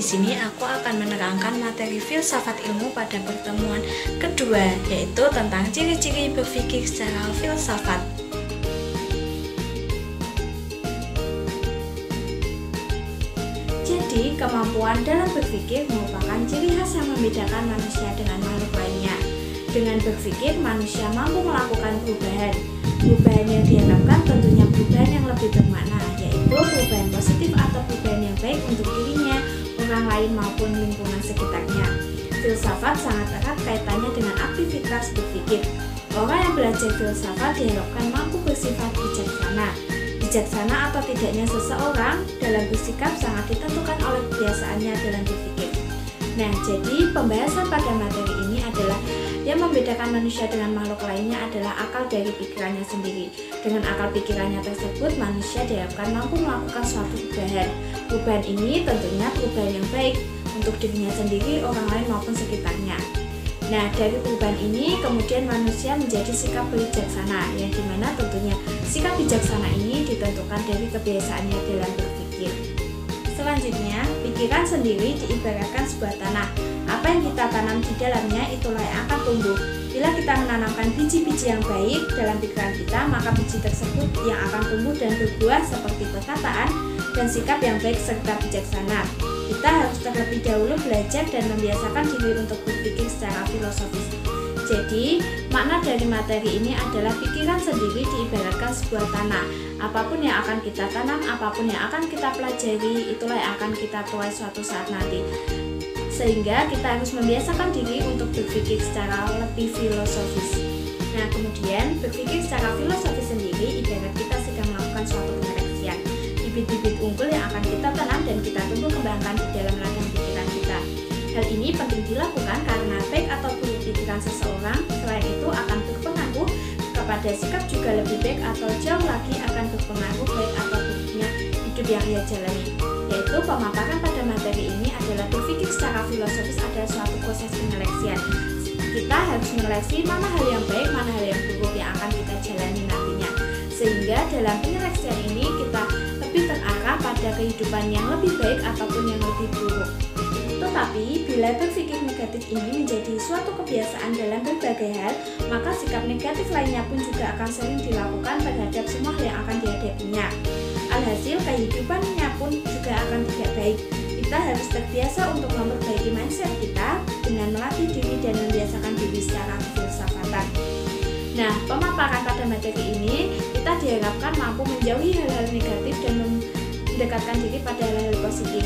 sini aku akan menerangkan materi filsafat ilmu pada pertemuan kedua, yaitu tentang ciri-ciri berpikir secara filsafat. Jadi, kemampuan dalam berpikir merupakan ciri khas yang membedakan manusia dengan makhluk lainnya. Dengan berpikir, manusia mampu melakukan perubahan. Perubahan yang diharapkan tentunya perubahan yang lebih bermakna, yaitu perubahan positif atau perubahan yang baik untuk dirinya, orang lain maupun lingkungan sekitarnya. Filsafat sangat erat kaitannya dengan aktivitas berpikir. Orang yang belajar filsafat diharapkan mampu bersifat bijaksana. Bijaksana atau tidaknya seseorang dalam bersikap sangat ditentukan oleh kebiasaannya dalam berpikir. Nah, jadi pembahasan pada materi ini adalah yang membedakan manusia dengan makhluk lainnya adalah akal dari pikirannya sendiri. Dengan akal pikirannya tersebut, manusia diharapkan mampu melakukan suatu perubahan. Perubahan ini tentunya perubahan yang baik untuk dirinya sendiri, orang lain maupun sekitarnya. Nah, dari perubahan ini kemudian manusia menjadi sikap bijaksana, yang dimana tentunya sikap bijaksana ini ditentukan dari kebiasaannya dalam berpikir. Selanjutnya, pikiran sendiri diibaratkan sebuah tanah. Apa yang kita tanam di dalamnya itulah yang akan tumbuh. Bila kita menanamkan biji-biji yang baik dalam pikiran kita, maka biji tersebut yang akan tumbuh dan berbuah seperti perkataan dan sikap yang baik serta bijaksana. Kita harus terlebih dahulu belajar dan membiasakan diri untuk berpikir secara filosofis. Jadi, makna dari materi ini adalah pikiran sendiri diibaratkan sebuah tanah. Apapun yang akan kita tanam, apapun yang akan kita pelajari, itulah yang akan kita tuai suatu saat nanti. Sehingga kita harus membiasakan diri untuk berpikir secara lebih filosofis. Nah, kemudian berpikir secara filosofis sendiri ibarat kita sedang melakukan suatu penyeleksian. Bibit-bibit unggul yang akan kita tanam dan kita tumbuh kembangkan di dalam ladang pikiran kita. Hal ini penting dilakukan karena baik atau buruk pikiran seseorang, selain itu akan berpengaruh kepada sikap juga lebih baik atau jauh lagi akan berpengaruh baik atau buruknya hidup yang ia jalani. Yaitu pemaparan pada materi ini adalah berpikir secara filosofis adalah suatu proses penyeleksian. Kita harus menyeleksi mana hal yang baik, mana hal yang buruk yang akan kita jalani nantinya. Sehingga dalam penyeleksian ini kita lebih terarah pada kehidupan yang lebih baik ataupun yang lebih buruk. Tetapi, bila berpikir negatif ini menjadi suatu kebiasaan dalam berbagai hal, maka sikap negatif lainnya pun juga akan sering dilakukan terhadap semua hal yang akan dihadapinya. Alhasil, kehidupannya pun juga akan tidak baik. Kita harus terbiasa untuk memperbaiki mindset kita dengan melatih diri dan membiasakan diri secara filsafatan. Nah, pemaparan pada materi ini, kita diharapkan mampu menjauhi hal-hal negatif dan mendekatkan diri pada hal-hal positif.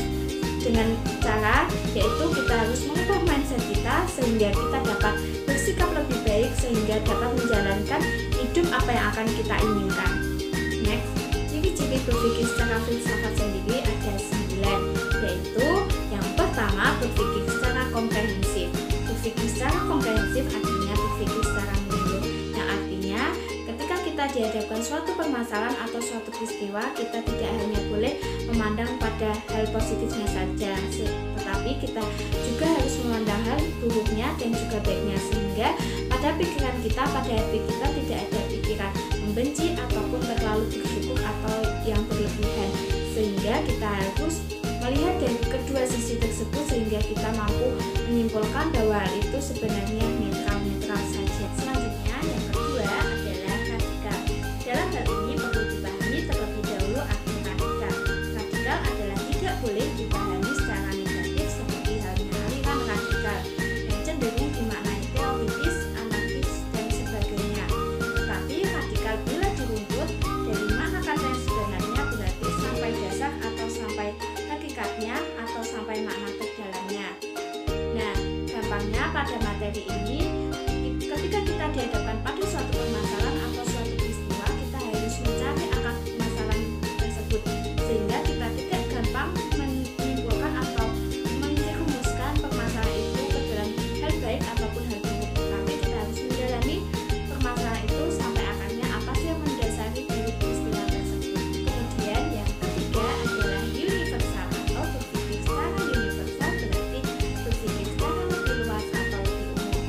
Dengan cara yaitu kita harus mengubah mindset kita sehingga kita dapat bersikap lebih baik sehingga dapat menjalankan hidup apa yang akan kita inginkan. Next, ciri-ciri berpikir secara filsafat sendiri ada 9, yaitu yang pertama berpikir secara komprehensif. Berpikir secara komprehensif artinya berpikir secara menyeluruh, yang artinya ketika kita dihadapkan suatu permasalahan atau suatu peristiwa, kita tidak hanya boleh memandang pada hal positifnya saja, tetapi kita juga harus memandang hal buruknya dan juga baiknya, sehingga pada pikiran kita, pada hati kita tidak ada pikiran membenci ataupun terlalu bersyukur atau yang berlebihan, sehingga kita harus melihat dari kedua sisi tersebut sehingga kita mampu menyimpulkan bahwa hal itu sebenarnya netral saja. Selanjutnya yang kedua adalah radikal. Dalam hal ini perlu dipahami terlebih dahulu arti radikal. Radikal adalah tidak boleh dipahami secara negatif seperti halnya aliran radikal yang cenderung dimaknai teoritis, anarkis, dan sebagainya. Tetapi radikal bila diruntut dari makna kata yang sebenarnya berarti sampai dasar atau sampai hakikatnya atau sampai makna terdalamnya. Nah, gampangnya pada materi ini, ketika kita dihadapkan pada suatu permasalahan atau suatu peristiwa, kita harus mencari akar permasalahan tersebut sehingga kita tidak gampang menyimpulkan atau menjerumuskan permasalahan itu ke dalam hal baik ataupun hal buruk, tapi kita harus menjalani permasalahan itu sampai akarnya apa sih yang mendasari dari peristiwa tersebut. Kemudian yang ketiga adalah universal atau berpikir secara universal, berarti berpikir secara lebih luas atau lebih umum.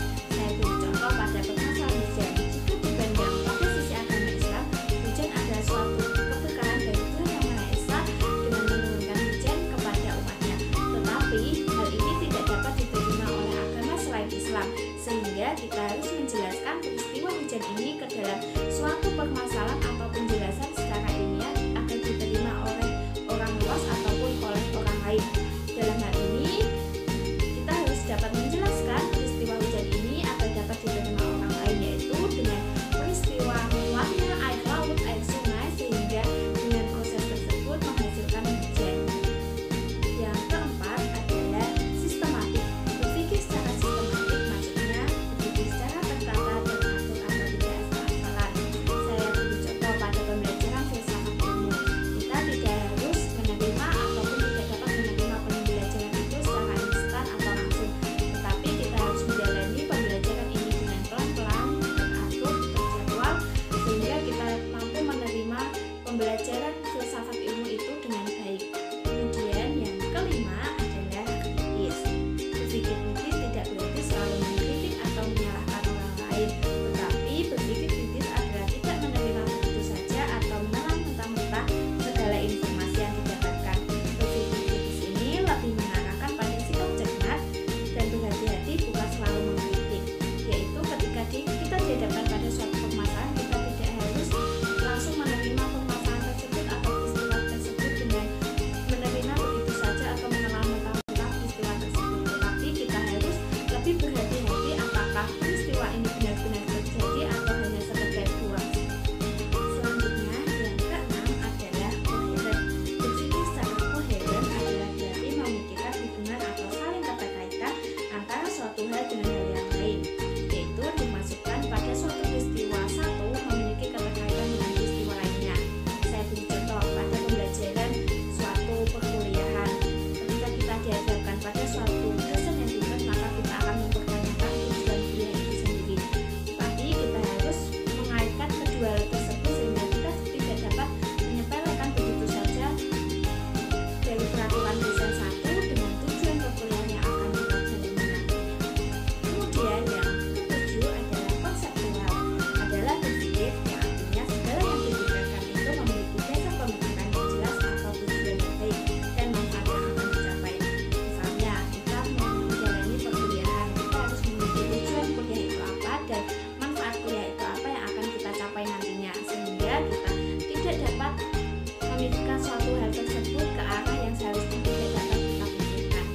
hal tersebut ke arah yang seharusnya tidak dapat kita pikirkan.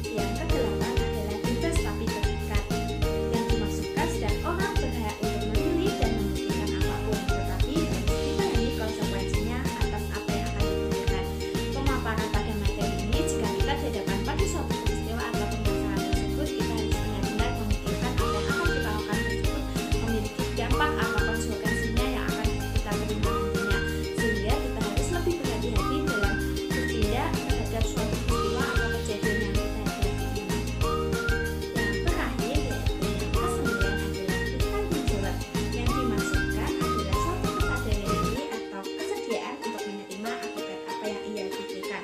Yang kedelapan adalah bebas tapi terikat. Yang dimaksudkan setiap orang berhak untuk memilih dan memikirkan apapun, tetapi harus dipahami konsekuensinya atas apa yang akan dipikirkan. Pemaparan pada materi ini, jika kita dihadapkan pada suatu peristiwa atau permasalahan tersebut, kita harus benar-benar memikirkan apa yang akan kita lakukan tersebut memiliki dampak atau konsekuensinya yang akan kita terima nantinya, sehingga kita harus lebih berhati-hati dalam bertindak terhadap suatu peristiwa atau kejadian yang kita hadapi ini. Yang terakhir yaitu yang kesembilan adalah bertanggung jawab. Yang dimaksudkan adalah suatu kesadaran diri atau kesediaan untuk menerima akibat apa yang ia pikirkan.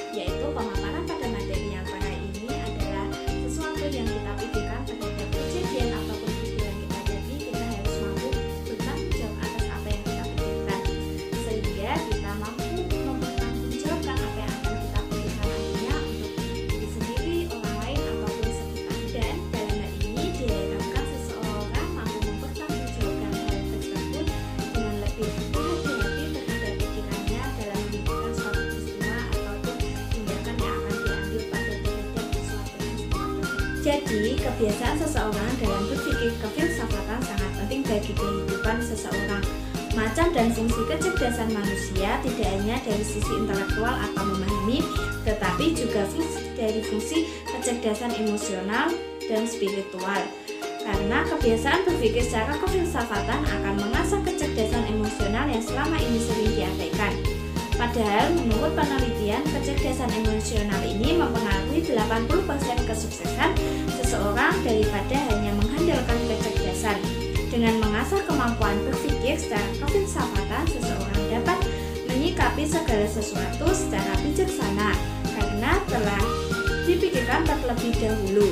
Yaitu pemaparan pada materi yang pada ini adalah sesuatu yang kita pikirkan terhadap kejadian ataupun peristiwa yang kita hadapi, kita harus mampu bertanggung jawab atas apa yang kita pikirkan, sehingga kita mampu mempertanggungjawabkan apa yang akan kita pikirkan nantinya untuk diri sendiri, orang lain, ataupun sekitar. Dan dalam hal ini diharapkan seseorang mampu mempertanggungjawabkan hal tersebut dengan lebih berhati-hati terhadap pikirannya dalam memikirkan suatu peristiwa ataupun tindakan yang akan diambil pada terhadap suatu peristiwa tersebut. Jadi, kebiasaan seseorang dalam berpikir kefilsafatan sangat penting bagi kehidupan seseorang. Macam dan fungsi kecerdasan manusia tidak hanya dari sisi intelektual atau memahami, tetapi juga dari fungsi kecerdasan emosional dan spiritual. Karena kebiasaan berpikir secara kefilsafatan akan mengasah kecerdasan emosional yang selama ini sering diabaikan. Padahal menurut penelitian, kecerdasan emosional ini mempengaruhi 80% kesuksesan seseorang daripada hanya mengandalkan kecerdasan. Dengan mengasah kemampuan berpikir secara kefilsafatan, seseorang dapat menyikapi segala sesuatu secara bijaksana karena telah dipikirkan terlebih dahulu.